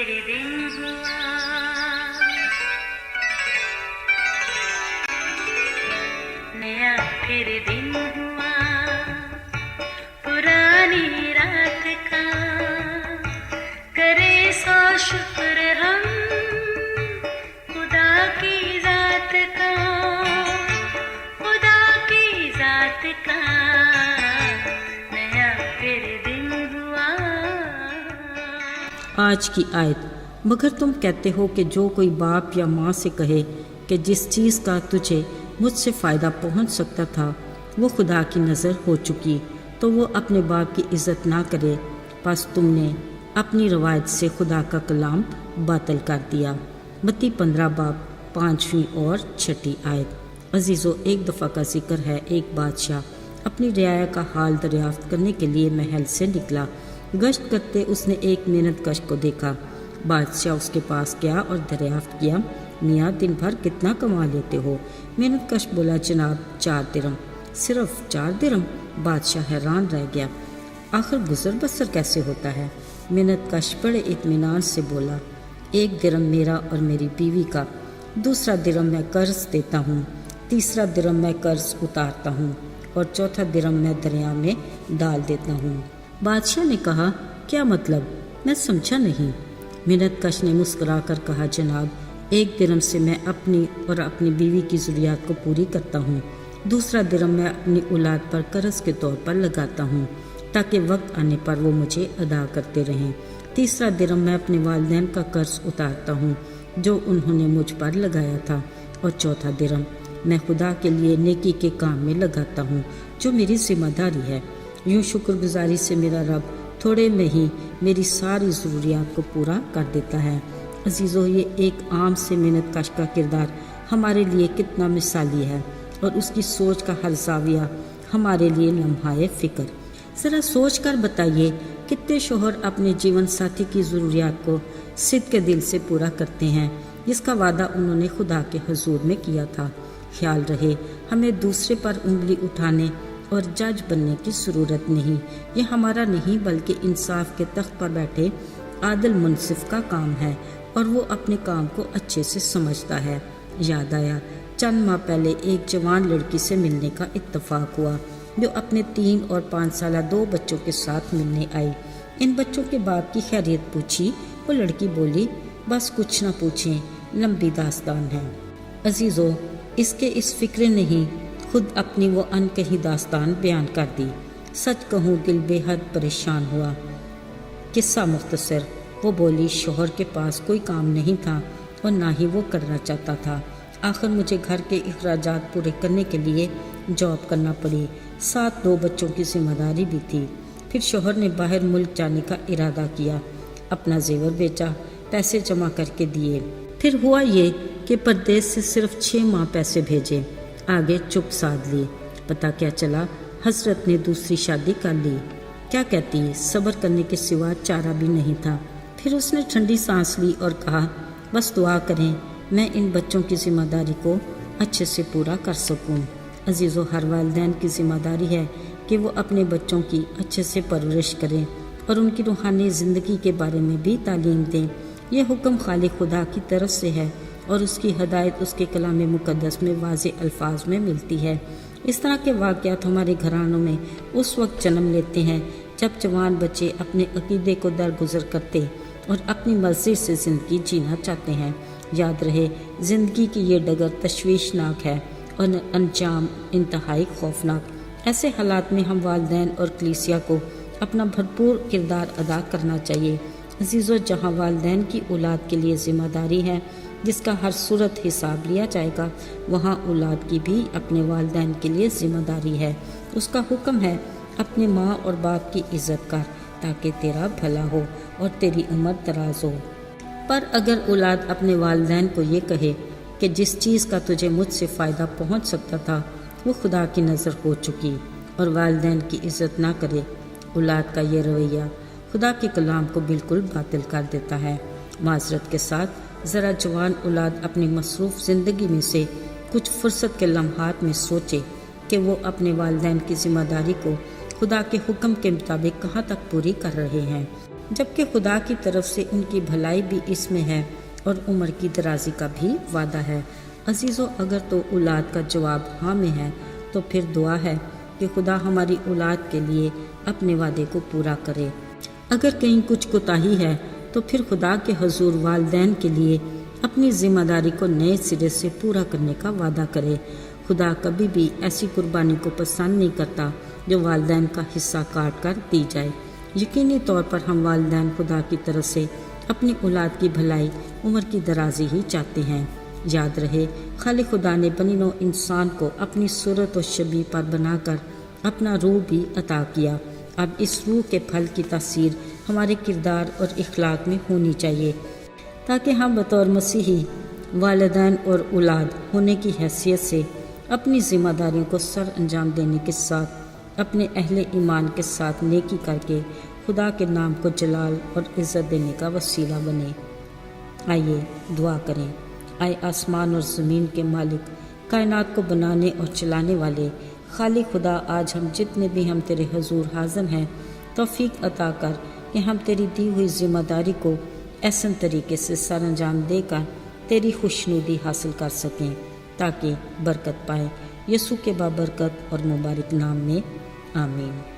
پھر دن ہوا، نیا پھر دن ہوا، پرانی رات کا کرے سو شکر ہم خدا کی ذات کا، خدا کی ذات کا نیا پھر دن ہوا۔ آج کی آیت، مگر تم کہتے ہو کہ جو کوئی باپ یا ماں سے کہے کہ جس چیز کا تجھے مجھ سے فائدہ پہنچ سکتا تھا وہ خدا کی نظر ہو چکی تو وہ اپنے باپ کی عزت نہ کرے، پس تم نے اپنی روایت سے خدا کا کلام باطل کر دیا۔ متی 15 باب 5ویں اور 6 آیت۔ عزیزو، ایک دفعہ کا ذکر ہے، ایک بادشاہ اپنی رعایا کا حال دریافت کرنے کے لیے محل سے نکلا۔ گشت کرتے اس نے ایک محنت کش کو دیکھا۔ بادشاہ اس کے پاس گیا اور دریافت کیا، میاں دن بھر کتنا کما لیتے ہو؟ محنت کش بولا، جناب 4 درم۔ صرف 4 درم؟ بادشاہ حیران رہ گیا، آخر گزر بسر کیسے ہوتا ہے؟ محنت کش بڑے اطمینان سے بولا، 1 درم میرا اور میری بیوی کا، 2 درم میں قرض دیتا ہوں، 3 درم میں قرض اتارتا ہوں اور 4 درم میں دریا میں ڈال دیتا ہوں۔ بادشاہ نے کہا، کیا مطلب؟ میں سمجھا نہیں۔ محنت کش نے مسکرا کر کہا، جناب 1 درم سے میں اپنی اور اپنی بیوی کی ضروریات کو پوری کرتا ہوں، 2 درم میں اپنی اولاد پر قرض کے طور پر لگاتا ہوں تاکہ وقت آنے پر وہ مجھے ادا کرتے رہیں، 3 درم میں اپنے والدین کا قرض اتارتا ہوں جو انہوں نے مجھ پر لگایا تھا، اور 4 درم میں خدا کے لیے نیکی کے کام میں لگاتا ہوں جو میری ذمہ داری ہے۔ یوں شکر گزاری سے میرا رب تھوڑے میں ہی میری ساری ضروریات کو پورا کر دیتا ہے۔ عزیزو، یہ ایک عام سے محنت کش کا کردار ہمارے لیے کتنا مثالی ہے، اور اس کی سوچ کا ہر زاویہ ہمارے لیے لمحہ فکر۔ ذرا سوچ کر بتائیے، کتنے شوہر اپنے جیون ساتھی کی ضروریات کو صدق کے دل سے پورا کرتے ہیں جس کا وعدہ انہوں نے خدا کے حضور میں کیا تھا۔ خیال رہے، ہمیں دوسرے پر انگلی اٹھانے اور جج بننے کی ضرورت نہیں، یہ ہمارا نہیں بلکہ انصاف کے تخت پر بیٹھے عادل منصف کا کام ہے، اور وہ اپنے کام کو اچھے سے سمجھتا ہے۔ یاد آیا، چند ماہ پہلے ایک جوان لڑکی سے ملنے کا اتفاق ہوا جو اپنے 3 اور 5 سالہ 2 بچوں کے ساتھ ملنے آئی۔ ان بچوں کے باپ کی خیریت پوچھی، وہ لڑکی بولی، بس کچھ نہ پوچھیں، لمبی داستان ہے۔ عزیزو، اس کے اس فکر نہیں خود اپنی وہ انکہی داستان بیان کر دی۔ سچ کہوں دل بے حد پریشان ہوا۔ قصہ مختصر، وہ بولی، شوہر کے پاس کوئی کام نہیں تھا اور نہ ہی وہ کرنا چاہتا تھا، آخر مجھے گھر کے اخراجات پورے کرنے کے لیے جاب کرنا پڑی، ساتھ 2 بچوں کی ذمہ داری بھی تھی۔ پھر شوہر نے باہر ملک جانے کا ارادہ کیا، اپنا زیور بیچا، پیسے جمع کر کے دیے۔ پھر ہوا یہ کہ پردیس سے صرف 6 ماہ پیسے بھیجے، آگے چپ سادھ لی۔ پتہ کیا چلا، حضرت نے دوسری شادی کر لی۔ کیا کہتی، صبر کرنے کے سوا چارہ بھی نہیں تھا۔ پھر اس نے ٹھنڈی سانس لی اور کہا، بس دعا کریں میں ان بچوں کی ذمہ داری کو اچھے سے پورا کر سکوں۔ عزیزو، ہر والدین کی ذمہ داری ہے کہ وہ اپنے بچوں کی اچھے سے پرورش کریں اور ان کی روحانی زندگی کے بارے میں بھی تعلیم دیں۔ یہ حکم خالق خدا کی طرف سے ہے اور اس کی ہدایت اس کے کلام مقدس میں واضح الفاظ میں ملتی ہے۔ اس طرح کے واقعات ہمارے گھرانوں میں اس وقت جنم لیتے ہیں جب جوان بچے اپنے عقیدے کو درگزر کرتے اور اپنی مرضی سے زندگی جینا چاہتے ہیں۔ یاد رہے، زندگی کی یہ ڈگر تشویشناک ہے اور انجام انتہائی خوفناک۔ ایسے حالات میں ہم والدین اور کلیسیا کو اپنا بھرپور کردار ادا کرنا چاہیے۔ عزیزو، جہاں والدین کی اولاد کے لیے ذمہ داری ہے جس کا ہر صورت حساب لیا جائے گا، وہاں اولاد کی بھی اپنے والدین کے لیے ذمہ داری ہے۔ اس کا حکم ہے، اپنے ماں اور باپ کی عزت کر تاکہ تیرا بھلا ہو اور تیری عمر دراز ہو۔ پر اگر اولاد اپنے والدین کو یہ کہے کہ جس چیز کا تجھے مجھ سے فائدہ پہنچ سکتا تھا وہ خدا کی نظر ہو چکی، اور والدین کی عزت نہ کرے، اولاد کا یہ رویہ خدا کے کلام کو بالکل باطل کر دیتا ہے۔ معذرت کے ساتھ ذرا جوان اولاد اپنی مصروف زندگی میں سے کچھ فرصت کے لمحات میں سوچے کہ وہ اپنے والدین کی ذمہ داری کو خدا کے حکم کے مطابق کہاں تک پوری کر رہے ہیں۔ جبکہ خدا کی طرف سے ان کی بھلائی بھی اس میں ہے اور عمر کی درازی کا بھی وعدہ ہے۔ عزیزو، اگر تو اولاد کا جواب ہاں میں ہے تو پھر دعا ہے کہ خدا ہماری اولاد کے لیے اپنے وعدے کو پورا کرے۔ اگر کہیں کچھ کوتاہی ہے تو پھر خدا کے حضور والدین کے لیے اپنی ذمہ داری کو نئے سرے سے پورا کرنے کا وعدہ کرے۔ خدا کبھی بھی ایسی قربانی کو پسند نہیں کرتا جو والدین کا حصہ کاٹ کر دی جائے۔ یقینی طور پر ہم والدین خدا کی طرف سے اپنی اولاد کی بھلائی، عمر کی درازی ہی چاہتے ہیں۔ یاد رہے، خالق خدا نے بنی نوع انسان کو اپنی صورت و شبیہ پر بنا کر اپنا روح بھی عطا کیا۔ اب اس روح کے پھل کی تاثیر ہمارے کردار اور اخلاق میں ہونی چاہیے تاکہ ہم بطور مسیحی والدین اور اولاد ہونے کی حیثیت سے اپنی ذمہ داریوں کو سر انجام دینے کے ساتھ اپنے اہل ایمان کے ساتھ نیکی کر کے خدا کے نام کو جلال اور عزت دینے کا وسیلہ بنے۔ آئیے دعا کریں۔ آئے آسمان اور زمین کے مالک، کائنات کو بنانے اور چلانے والے خالق خدا، آج ہم جتنے بھی ہم تیرے حضور حاضر ہیں، توفیق عطا کر کہ ہم تیری دی ہوئی ذمہ داری کو احسن طریقے سے سر انجام دے کر تیری خوشنودی حاصل کر سکیں تاکہ برکت پائیں۔ یسوع کے بابرکت اور مبارک نام میں آمین۔